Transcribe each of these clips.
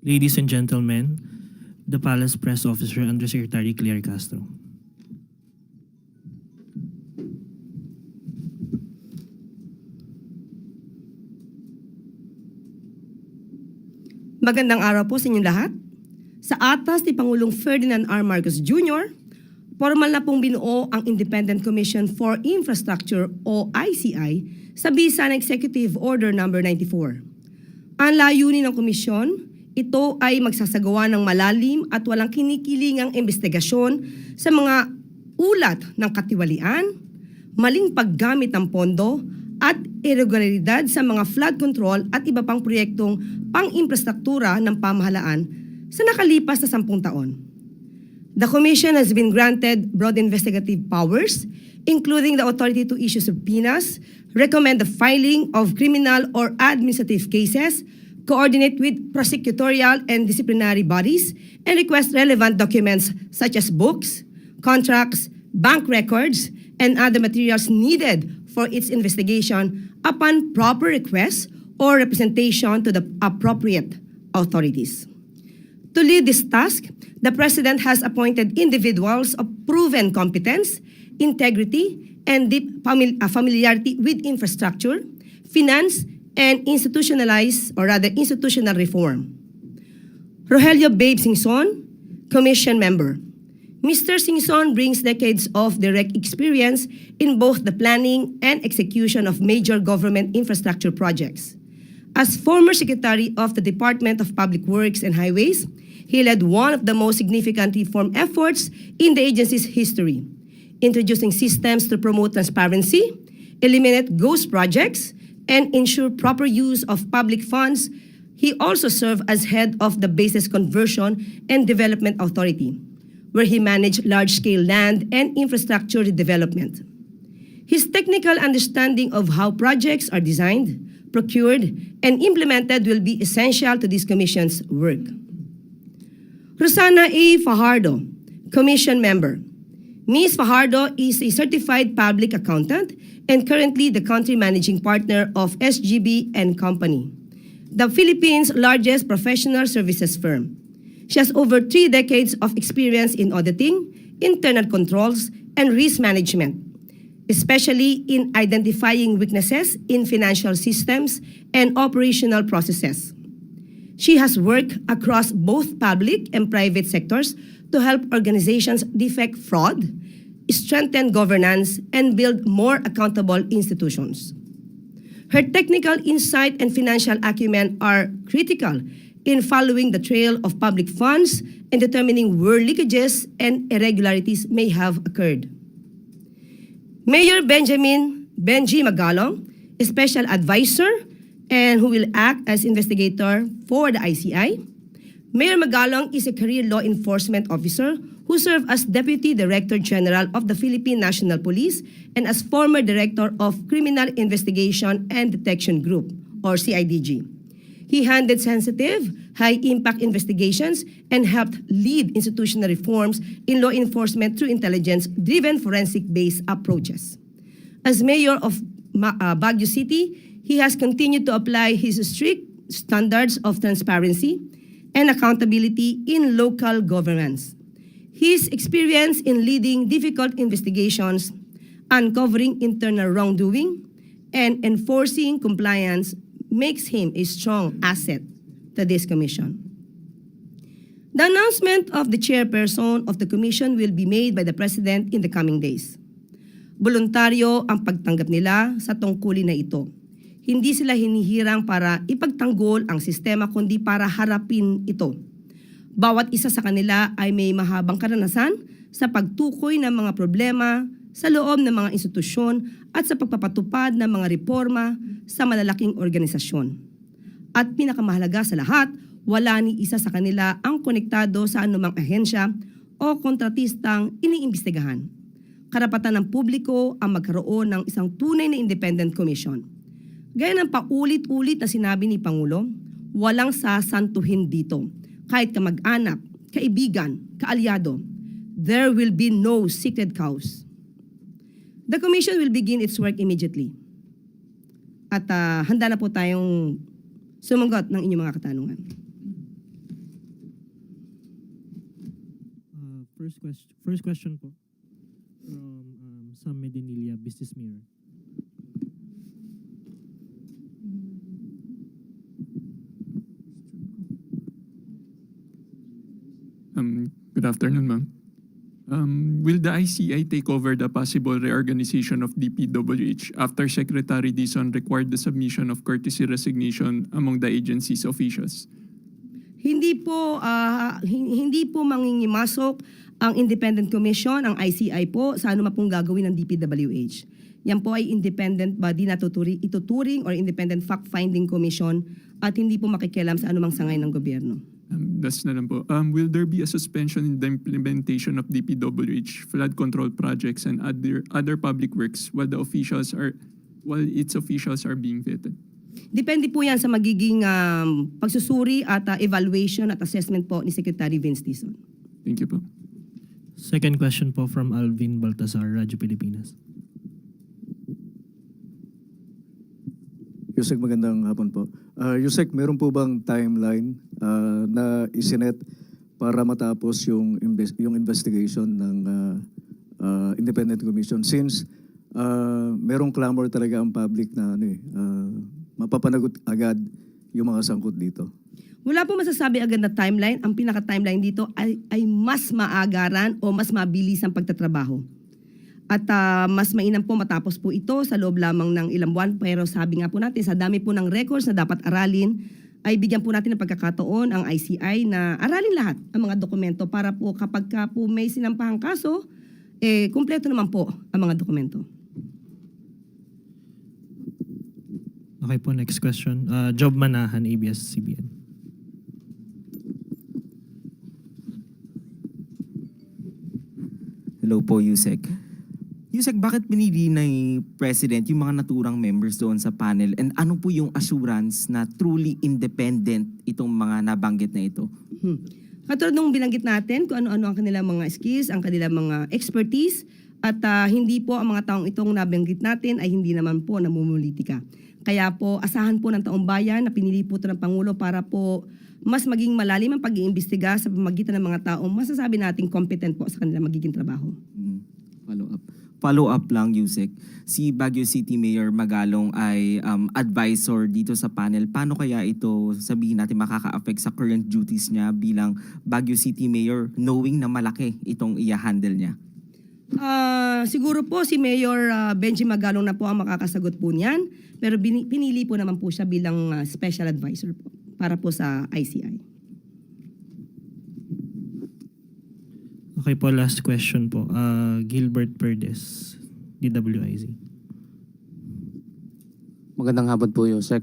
Ladies and gentlemen, the Palace Press Officer Undersecretary Claire Castro. Magandang araw po sa inyong lahat. Sa atas ni Pangulong Ferdinand R. Marcos Jr., formal na pong binuo ang Independent Commission for Infrastructure o ICI sa bisa ng Executive Order No. 94. Ang layunin ng komisyon, ito ay magsasagawa ng malalim at walang kinikilingang investigasyon sa mga ulat ng katiwalian, maling paggamit ng pondo, at irregularidad sa mga flood control at iba pang proyektong pang-infrastruktura ng pamahalaan sa nakalipas na 10 taon. The Commission has been granted broad investigative powers, including the authority to issue subpoenas, recommend the filing of criminal or administrative cases, coordinate with prosecutorial and disciplinary bodies, and request relevant documents such as books, contracts, bank records, and other materials needed for its investigation upon proper request or representation to the appropriate authorities. To lead this task, the President has appointed individuals of proven competence, integrity, and deep familiarity with infrastructure, finance, and institutional reform. Rogelio Babe Singson, Commission Member. Mr. Singson brings decades of direct experience in both the planning and execution of major government infrastructure projects. As former Secretary of the Department of Public Works and Highways, he led one of the most significant reform efforts in the agency's history, introducing systems to promote transparency, eliminate ghost projects, and ensure proper use of public funds. He also served as head of the Bases Conversion and Development Authority, where he managed large-scale land and infrastructure development. His technical understanding of how projects are designed, procured, and implemented will be essential to this Commission's work. Rosana A. Fajardo, Commission Member. Ms. Fajardo is a certified public accountant and currently the country managing partner of SGB & Company, the Philippines' largest professional services firm. She has over 3 decades of experience in auditing, internal controls, and risk management, especially in identifying weaknesses in financial systems and operational processes. She has worked across both public and private sectors to help organizations defect fraud, strengthen governance, and build more accountable institutions. Her technical insight and financial acumen are critical in following the trail of public funds and determining where leakages and irregularities may have occurred. Mayor Benji Magalong, a special advisor and who will act as investigator for the ICI. Mayor Magalong is a career law enforcement officer who served as Deputy Director General of the Philippine National Police and as former Director of Criminal Investigation and Detection Group, or CIDG. He handled sensitive, high-impact investigations and helped lead institutional reforms in law enforcement through intelligence-driven forensic-based approaches. As mayor of Baguio City, he has continued to apply his strict standards of transparency and accountability in local governance. His experience in leading difficult investigations, uncovering internal wrongdoing, and enforcing compliance makes him a strong asset to this commission. The announcement of the chairperson of the commission will be made by the President in the coming days. Voluntaryo ang pagtanggap nila sa tungkulin na ito. Hindi sila hinihirang para ipagtanggol ang sistema kundi para harapin ito. Bawat isa sa kanila ay may mahabang karanasan sa pagtukoy ng mga problema sa loob ng mga institusyon at sa pagpapatupad ng mga reforma sa malalaking organisasyon. At pinakamahalaga sa lahat, wala ni isa sa kanila ang konektado sa anumang ahensya o kontratistang iniimbestigahan. Karapatan ng publiko ang magkaroon ng isang tunay na independent commission. Gaya ng paulit-ulit na sinabi ni Pangulo, walang sasantuhin dito. Kahit kamag-anak, kaibigan, kaalyado, there will be no secret cause. The Commission will begin its work immediately. At handa na po tayong sumagot ng inyong mga katanungan. First question po from Sam Medinilla, Business Mirror. Good afternoon, ma'am. Will the ICI take over the possible reorganization of DPWH after Secretary Dizon required the submission of courtesy resignation among the agency's officials? Hindi po mangingimasok ang Independent Commission, ang ICI po, sa ano pong gagawin ng DPWH. Yan po ay independent body na ituturing or independent fact-finding commission at hindi po makikialam sa anumang sangay ng gobyerno. That's na lang po. Will there be a suspension in the implementation of DPWH flood control projects and other public works while its officials are being vetted? Depende po yan sa magiging pagsusuri at evaluation at assessment po ni Secretary Vince Dizon. Thank you po. Second question po from Alvin Baltazar, Radyo Pilipinas. Yusek, magandang hapon po. Yusek, meron po bang timeline na isinet para matapos yung investigation ng Independent Commission? Since merong clamor talaga ang public na mapapanagot agad yung mga sangkot dito. Wala po masasabi agad na timeline. Ang pinaka-timeline dito ay mas maagaran o mas mabilis ang pagtatrabaho. At mas mainam po matapos po ito sa loob lamang ng ilang buwan. Pero sabi nga po natin, sa dami po ng records na dapat aralin, ay bigyan po natin ng pagkakataon ang ICI na aralin lahat ang mga dokumento para po kapag po may sinampahang kaso, kumpleto naman po ang mga dokumento. Okay po, next question. Job Manahan, ABS-CBN. Hello po, Yusek. Yusek, bakit pinili ni President yung mga naturang members doon sa panel? And ano po yung assurance na truly independent itong mga nabanggit na ito? Katulad nung binanggit natin kung ano-ano ang kanilang mga skills, ang kanilang mga expertise, at hindi po ang mga taong itong nabanggit natin ay hindi naman po namumulitika. Kaya po asahan po ng taong bayan na pinili po ito ng Pangulo para po mas maging malalim ang pag-iimbestiga sa pamamagitan ng mga taong masasabi nating competent po sa kanilang magiging trabaho. Follow-up lang, Yusek. Si Baguio City Mayor Magalong ay advisor dito sa panel. Paano kaya ito, sabihin natin, makaka-affect sa current duties niya bilang Baguio City Mayor, knowing na malaki itong i-handle niya? Siguro po si Mayor Benji Magalong na po ang makakasagot po niyan. Pero pinili po naman po siya bilang special advisor po para po sa ICI. Okay po, last question po. Gilbert Perdes, DWIZ. Magandang hapon po, Yusek.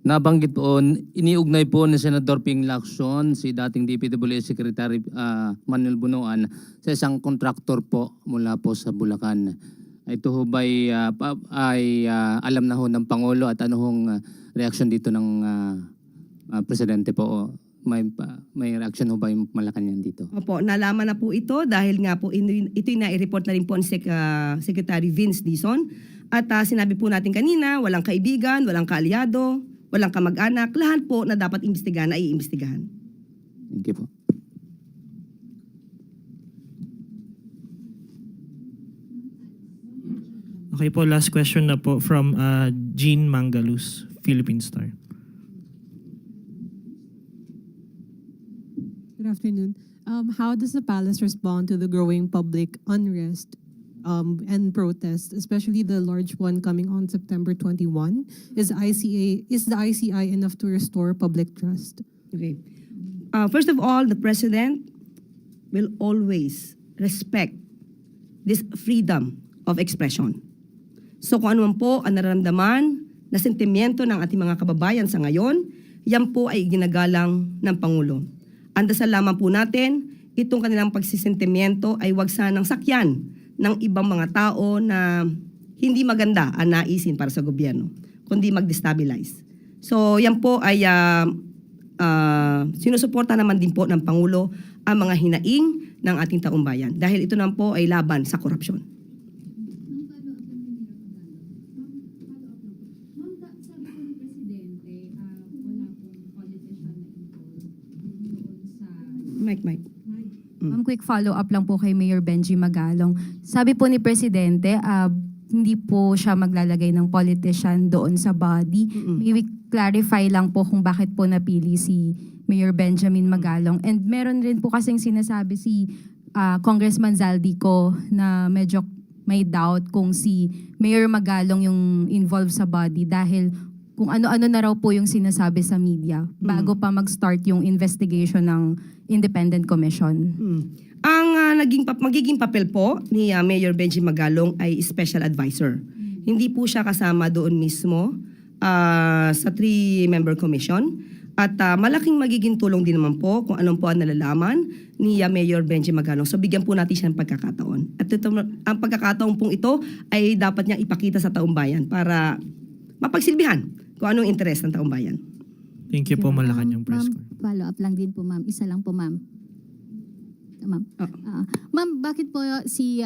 Nabanggit po, iniugnay po ni Senador Ping Lacson, si dating DPWH Secretary Manuel Bunuan, sa isang kontraktor po mula po sa Bulacan. Ito ho ba'y alam na ho ng Pangulo at ano hong reaksyon dito ng Presidente po? May reaction ho ba yung Malacanang dito? Opo, nalaman na po ito dahil nga po ito'y na-report na rin po ni Secretary Vince Dizon. At sinabi po natin kanina, walang kaibigan, walang kaalyado, walang kamag-anak. Lahat po na dapat imbestigahan ay iimbestigahan. Thank you po. Okay po, last question na po from Jean Mangalus, Philippine Star. Good afternoon. How does the palace respond to the growing public unrest and protests, especially the large one coming on September 21? Is the ICI enough to restore public trust? Okay. First of all, the President will always respect this freedom of expression. So kung ano man po ang nararamdaman na sentimiento ng ating mga kababayan sa ngayon, yan po ay ginagalang ng Pangulo. Ang dasal lamang po natin, itong kanilang pagsisentimiento ay wag sanang sakyan ng ibang mga tao na hindi maganda ang naisin para sa gobyerno, kundi mag-destabilize. So yan po ay sinusuporta naman din po ng Pangulo ang mga hinaing ng ating taong bayan dahil ito naman po ay laban sa korupsyon. Mike. Ma'am, quick follow-up lang po kay Mayor Benji Magalong. Sabi po ni Presidente, hindi po siya maglalagay ng politician doon sa body. Maybe clarify lang po kung bakit po napili si Mayor Benjamin Magalong. And meron rin po kasing sinasabi si Congressman Zaldico na medyo may doubt kung si Mayor Magalong yung involved sa body dahil kung ano-ano na raw po yung sinasabi sa media bago pa mag-start yung investigation ng Independent Commission. Ang magiging papel po ni Mayor Benji Magalong ay special advisor. Hindi po siya kasama doon mismo sa 3-member commission. At malaking magiging tulong din naman po kung anong po ang nalalaman ni Mayor Benji Magalong. So bigyan po natin siya ng pagkakataon. At ang pagkakataon pong ito ay dapat niyang ipakita sa taong bayan para mapagsilbihan kung anong interes ng taong bayan. Thank you po, Malacanang Press Ma'am, Corps. follow up lang din po ma'am. Isa lang po ma'am. Ma'am. Ma'am, bakit po si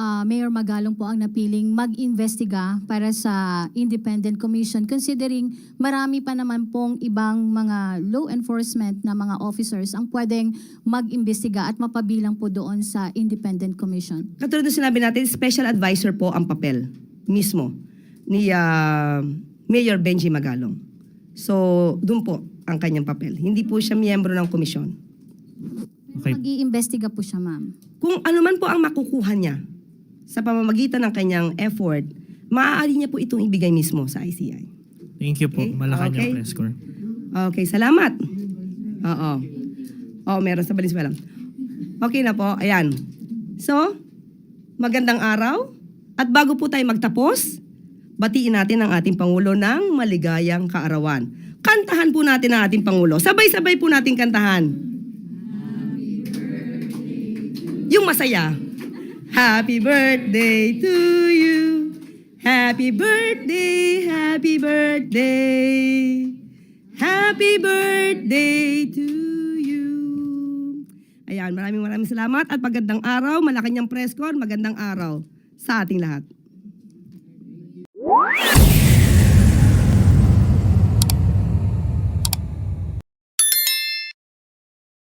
Mayor Magalong po ang napiling mag-investiga para sa Independent Commission considering marami pa naman pong ibang mga law enforcement na mga officers ang pwedeng mag-imbestiga at mapabilang po doon sa Independent Commission? Katulad ng sinabi natin, special advisor po ang papel mismo ni Mayor Benji Magalong. So, doon po ang kanyang papel. Hindi po siya miyembro ng komisyon. Okay. Mag-iimbestiga po siya ma'am. Kung ano man po ang makukuha niya sa pamamagitan ng kanyang effort, maaari niya po itong ibigay mismo sa ICI. Thank you po, Okay. Malacanang Okay. Press Corps. Okay, salamat. Oo. Meron sa Valenzuela. Okay na po, ayan. So, magandang araw. At bago po tayo magtapos, batiin natin ang ating Pangulo ng maligayang kaarawan. Kantahan po natin ang ating Pangulo. Sabay-sabay po natin kantahan. Yung masaya. Happy birthday to you. Happy birthday, happy birthday. Happy birthday to you. Ayan, maraming salamat at magandang araw. Malacanang Press Corps, magandang araw sa ating lahat.